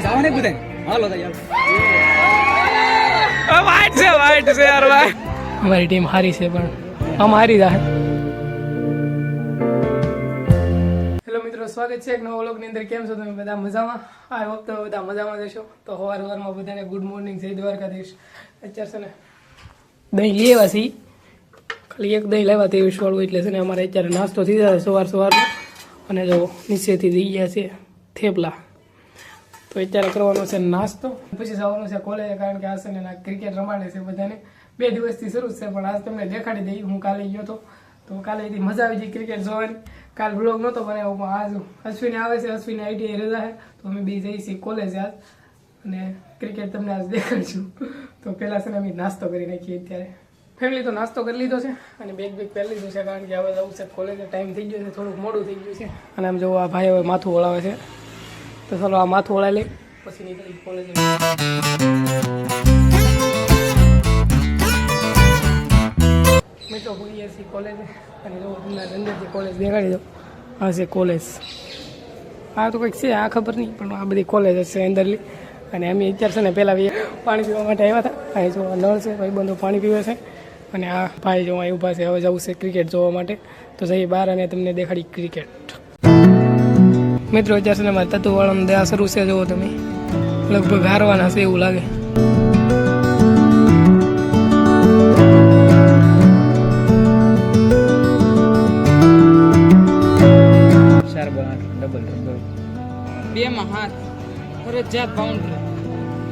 ભાઈ જાવ ને બધા હાલો યાર વાઈટ છે યાર ભાઈ અમારી ટીમ હારી છે પણ આમ હારી જાય. હેલો મિત્રો, સ્વાગત છે એક નવા વ્લોગની અંદર. કેમ છો તમે બધા? મજામાં? આઈ હોપ તમે બધા મજામાં જશો. તો સવારમાં બધાને ગુડ મોર્નિંગ, જય દ્વારકાધીશ. અત્યારે છે ને દહીં લેવા છીએ, ખાલી એક દહીં લેવા તેવીસ વાળું, એટલે છે ને અમારે અત્યારે નાસ્તો થઈ જાય સવારનો. અને જો નીચેથી દઈ ગયા છે થેપલા, તો અત્યારે કરવાનો છે નાસ્તો, પછી જવાનું છે કોલેજ, કારણ કે આ છે ને ક્રિકેટ રમાડે છે બધાને. 2 દિવસથી શરૂ છે, પણ આજ તમને દેખાડી દઈ. હું કાલે ગયો હતો, તો કાલે એથી મજા આવી ગઈ ક્રિકેટ જોવાની. કાલ બ્લોગ નહોતો બનાવ્યો, પણ આજ અશ્વિને આવે છે, અશ્વિને આઈટીઆઈ રજા છે, તો અમે બે જઈએ છીએ કોલેજ આજ, અને ક્રિકેટ તમને આજ દેખાડશું. તો પહેલાં છે ને અમે નાસ્તો કરી નાખીએ. અત્યારે ફેમિલી તો નાસ્તો કરી લીધો છે અને બેગ પહેરી લીધું છે, કારણ કે હવે જવું છે કોલેજે. ટાઈમ થઈ ગયો છે, થોડુંક મોડું થઈ ગયું છે. અને આમ જો આ ભાઈ હવે માથું વળાવે છે, તો ચાલો આ માથું વળાવી લઈ, પછી નીકળી કોલેજે. મિત્રો ભૂલીએ છીએ કોલેજે, અને જો તમને અંદરથી કોલેજ દેખાડી દો. આ છે કોલેજ. આ તો કંઈક છે, આ ખબર નહીં, પણ આ બધી કોલેજ હશે અંદરલી. અને અમે અત્યારે છે ને પહેલાં પાણી પીવા માટે આવ્યા હતા. અહીં જો નળ છે, ભાઈબંધો પાણી પીવે છે. અને આ ભાઈ જો અહીં ઊભા છે, હવે જવું છે ક્રિકેટ જોવા માટે. તો જઈએ બહાર અને તમને દેખાડી ક્રિકેટ. મિત્રો અત્યારે છે ને મારે તત્વવાળાનો દયા શરૂ છે, જુઓ તમે, લગભગ હારવાના છે એવું લાગે.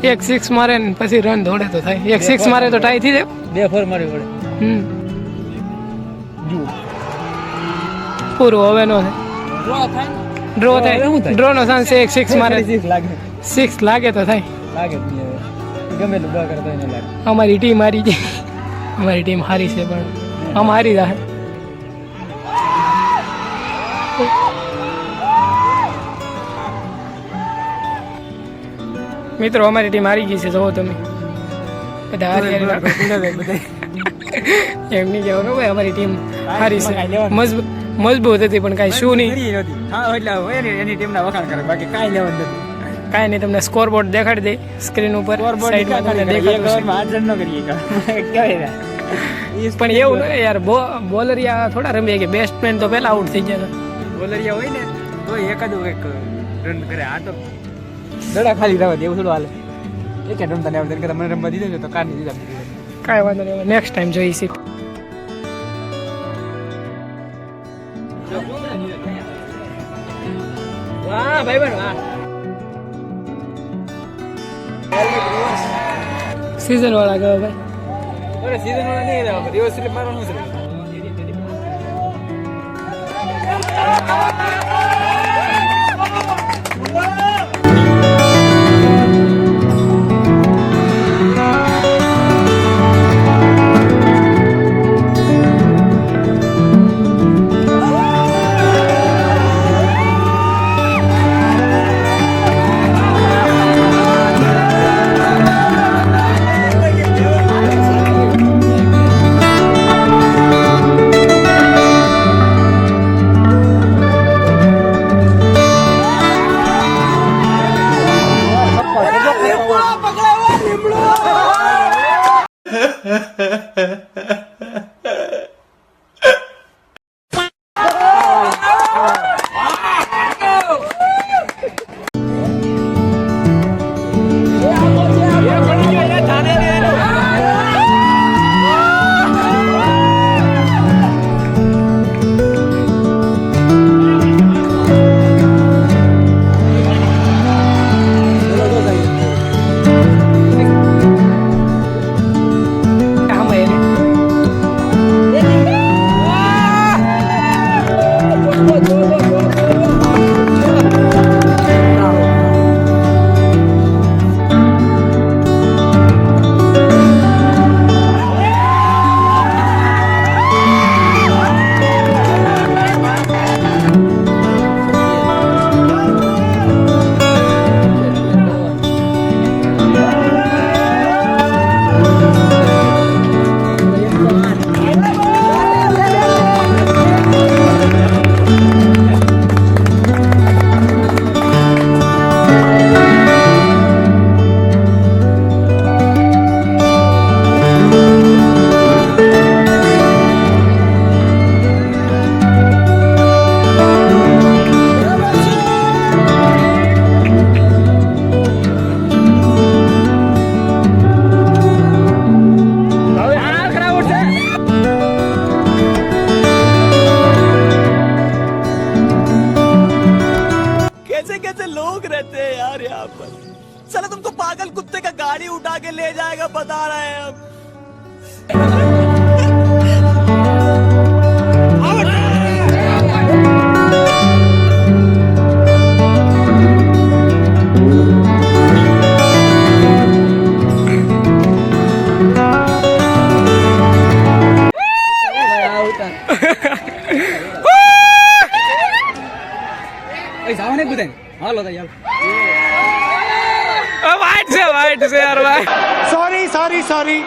એક 6 મારે ને પછી રન દોડે તો થાય. એક 6 મારે તો ટાઈ થઈ જાય. 2 4 મારી વડે પૂરું હવે નો ડ્રો થાય. ડ્રો નો ચાન્સ છે. એક 6 મારે 6 લાગે તો થાય. ગમે એટલું બા કરતા એને લાગે. અમારી ટીમ હારી છે, અમારી ટીમ હારી છે, પણ આમ હારી જાય. મિત્રો અમારી ટીમ હારી ગઈ છે, જુઓ તમે. બધા હારી એમ નહીં કહેવાનું ભાઈ, અમારી ટીમ હારી છે. મજબૂત હતી, પણ કાંઈ શું નહીં. એની ટીમના વખાણ કરે, બાકી કાંઈ લેવાનું નથી. કાંઈ નહીં, તમને સ્કોર બોર્ડ દેખાડી દે સ્ક્રીન ઉપર. સાઈડમાં તમને પણ એવું નહીં યાર, બોલરિયા થોડા રમીએ કે બેટ્સમેન તો પહેલા આઉટ થઈ ગયા. બોલરિયા હોય ને તો એકાદું એક રન કરે. આ તો દડા ખાલી રહેવા દે, એવું થોડું હાલે. એક રમતા ને આવડે, મને રમવા દીધો છે તો કાર નહીં દીધા. કાંઈ વાંધો નહીં, નેક્સ્ટ ટાઈમ જોઈશી. વાહ ભાઈ બન વાહ. સીઝન વાળા ગયો ભાઈ. અરે સીઝન વાળા નહીં, દિવસ એટલે મારવાનું છે. लेते हैं यार यहाँ पर साला तुमको पागल कुत्ते का गाड़ी उठा के ले जाएगा बता रहे हैं हम જવા નહીં બધા હાલો તો યાર વાઈટ છે યાર ભાઈ सॉरी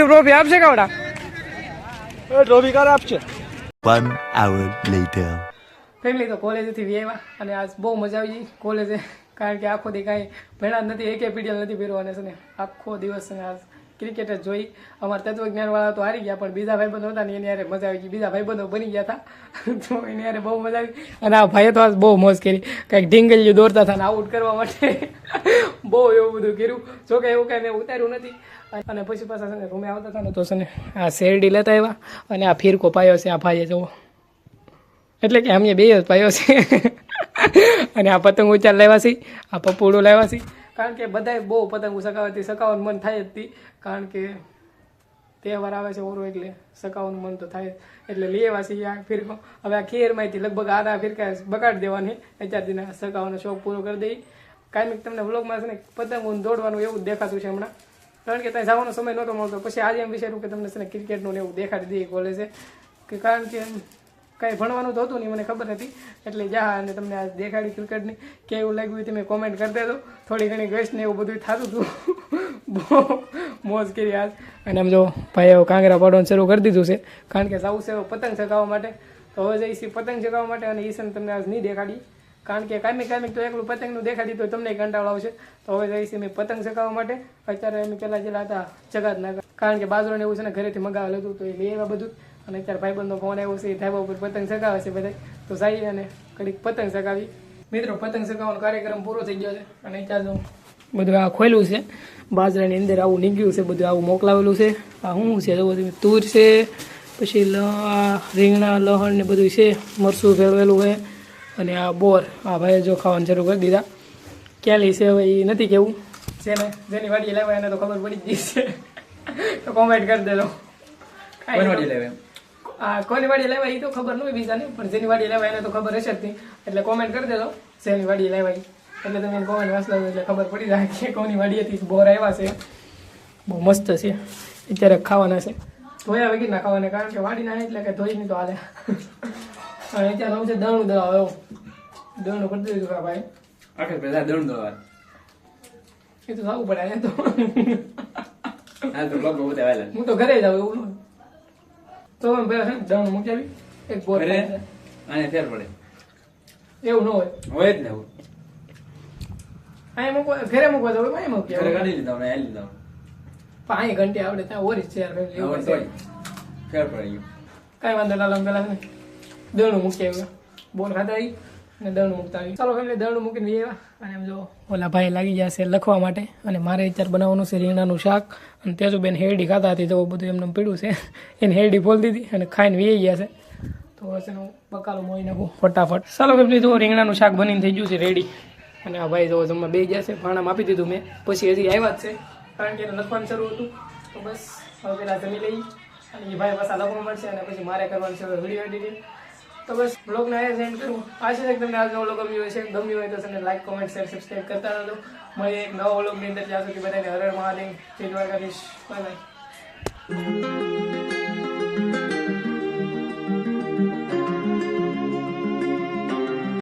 ટ્રોફી આપશે કાવડા ट्रॉफी कार आप 1 hour later. ફેમિલી તો કોલેજથી આવ્યા અને આજ બહુ મજા આવી ગઈ કોલેજે કારણ કે આખો દી કાંઈ ભણ્યા જ નથી એકે પીડીએલ નથી ભેરવાને છે ને આખો દિવસ છે ને આજ ક્રિકેટ જ જોઈ અમારા તત્વજ્ઞાનવાળા તો હારી ગયા પણ બીજા ભાઈબંધો હતા ને એની યારે મજા આવી ગઈ બીજા ભાઈબંધો બની ગયા હતા તો એની યારે બહુ મજા આવી અને આ ભાઈએ તો આજ બહુ મોજ કરી કંઈક ઢીંગલીઓ દોરતા હતા ને આઉટ કરવા માટે બહુ એવું બધું કર્યું જોકે એવું કાંઈ મેં ઉતાર્યું નથી અને પછી પાછા છે ને રૂમે આવતા હતા ને તો છે ને આ શેરડી લેતા આવ્યા અને આ ફીરકો પાયો છે આ ભાઈએ જુઓ એટલે કે અમે બે જ પાયો છે અને આ પતંગ ઉચાર લેવા છે આ પપોડું લેવા છે કારણ કે બધાય બહુ પતંગ સકાવવાનું મન થાય જ હતી કારણ કે તહેવાર આવે છે ઓરો એટલે સકાવવાનું મન તો થાય એટલે લેવા છે આ ફિરકો હવે આ ખેરમાંથી લગભગ આધા ફિરકા બગાડી દેવાની અત્યાર દિને સકાવવાનો શોખ પૂરો કરી દઈ કાંઈ તમને વ્લોગમાં છે ને પતંગ દોડવાનું એવું જ દેખાતું છે હમણાં કારણ કે ત્યાં જવાનો સમય નહોતો મળતો પછી આજે એમ વિચાર્યું કે તમને છે ને ક્રિકેટનું એવું દેખાડી દઈએ કોલેજે કે કારણ કે કાંઈ ભણવાનું તો હતું નહીં મને ખબર નથી એટલે જા અને તમને આ દેખાડી ક્રિકેટની કેવું લાગ્યું તમે કોમેન્ટ કરી દેજો થોડી ઘણી ગેસ્ટ ને એવું બધું થતું હતું બહુ મોજ કરી આજ અને આમ જો ભાઈ કાંગરા પાડવાનું શરૂ કરી દીધું છે કારણ કે જવું છે પતંગ ચગાવવા માટે તો હવે જઈશ પતંગ ચગાવવા માટે અને ઈસન તમને આજ નહીં દેખાડી કારણ કે કાયમિક તો એકલું પતંગનું દેખાડી તો તમને કંટાળો આવશે તો હવે જઈશ મેં પતંગ ચગાવવા માટે અત્યારે અમે પહેલાં જેલા હતા ચગાત ના કારણ કે બાજરોને એવું છે ને ઘરેથી મગાવેલું હતું તો એ લઈ આવ્યા બધું અને અત્યારે ભાઈબંધનો ફોન આવ્યો છે ધાબા ઉપર પતંગ ચગાવે છે બધા તો જઈએ અને ઘડીક પતંગ ચગાવી મિત્રો પતંગ ચગાવવાનો કાર્યક્રમ પૂરો થઈ ગયો છે અને અત્યારે બધું આ ખોલ્યું છે બાજરાની અંદર આવું નીકળ્યું છે બધું આવું મોકલાવેલું છે આ શું છે બધું તુર છે પછી રીંગણા લહણ ને બધું છે મરચું ભેળવેલું છે અને આ બોર આ ભાઈએ જો ખાવાનું શરૂ કરી દીધા ક્યાંલી છે હવે એ નથી કેવું છે ને જેની વાડીએ લેવાય એને તો ખબર પડી જ છે તો કોમેન્ટ કરી દેજો કોની વાડી લેવાય એ તો ખબર નહીં બીજાને પણ જેની વાડી લેવાય એને તો ખબર હશે જ નહીં એટલે કોમેન્ટ કરી દેજો જેની વાડી લેવાય એટલે તમે કોમેન્ટ વાંચલો એટલે ખબર પડી જાય કે કોની વાડીએથી બોર આવ્યા છે બહુ મસ્ત છે અત્યારે ખાવાના છે ધોયા વગર ના ખાવાના કારણ કે વાડીના એટલે કે ધોઈ નહીં તો હાલે અને અત્યારે આવું છે દળનું દળાવ એવું દળનું કરી દીધું ભાઈ આખે પેલા દળનું દળવા એ તો સારું પડે તો હા તો બ્લોગ બહુ દેવાયેલા હું તો ઘરે જાઉં એવું તો પેલા છે દળનું મૂકી આવી એક બોર અને ફેર પડે એવું ન હોય જ ને એવું અહીં મૂકવા ઘરે મૂકવા જવું અહીં મૂકી ઘરે કાઢી લીધા મને આવી લીધા પણ અહીં ઘંટી આવડે ત્યાં ઓરી છે યાર એવું છે ફેર પડી ગયું કાંઈ વાંધો ના લાવ પેલા દળનું મૂકી આવ્યું બોલ ખાતા આવી અને દળનું મૂકતા આવી ચાલો ફેમિલી દળનું મૂકીને આવ્યા અને એમ જો ઓલા ભાઈ લાગી ગયા છે લખવા માટે અને મારે અત્યારે બનાવવાનું છે રીંગણાનું શાક અને તેજુબેન હેરડી ખાતા હતી તો બધું એમને પીડ્યું છે એને હેરડી ફોલ દીધી અને ખાઈને વી ગયા છે તો હશે હું બકાલું મોઈ નાખું ફટાફટ ચાલો ફેમિલી તો રીંગણાનું શાક બનીને થઈ ગયું છે રેડી અને આ ભાઈ જો જમવા બે ગયા છે ભાણામાં આપી દીધું મેં પછી હજી આવ્યા જ છે કારણ કે એને લખવાનું શરૂ હતું તો બસ હવે પેલા જમી લઈ અને એ ભાઈ પાછા લખવા મળશે અને પછી મારે કરવાનું છે વિડીયો એડિટિંગ તો બસ બ્લોગને આ સેન્ડ કરું આશા છે કે તમને આજનો વ્લોગ ગમ્યો હશે ગમ્યું હોય તો તમને લાઈક કોમેન્ટ શેર સબસ્ક્રાઈબ કરતા રહેજો મળીએ એક નવા વ્લોગની અંદર ત્યાં સુધી બધાને હર હર મહાદેવ જય દ્વારકાધીશ બાય બાય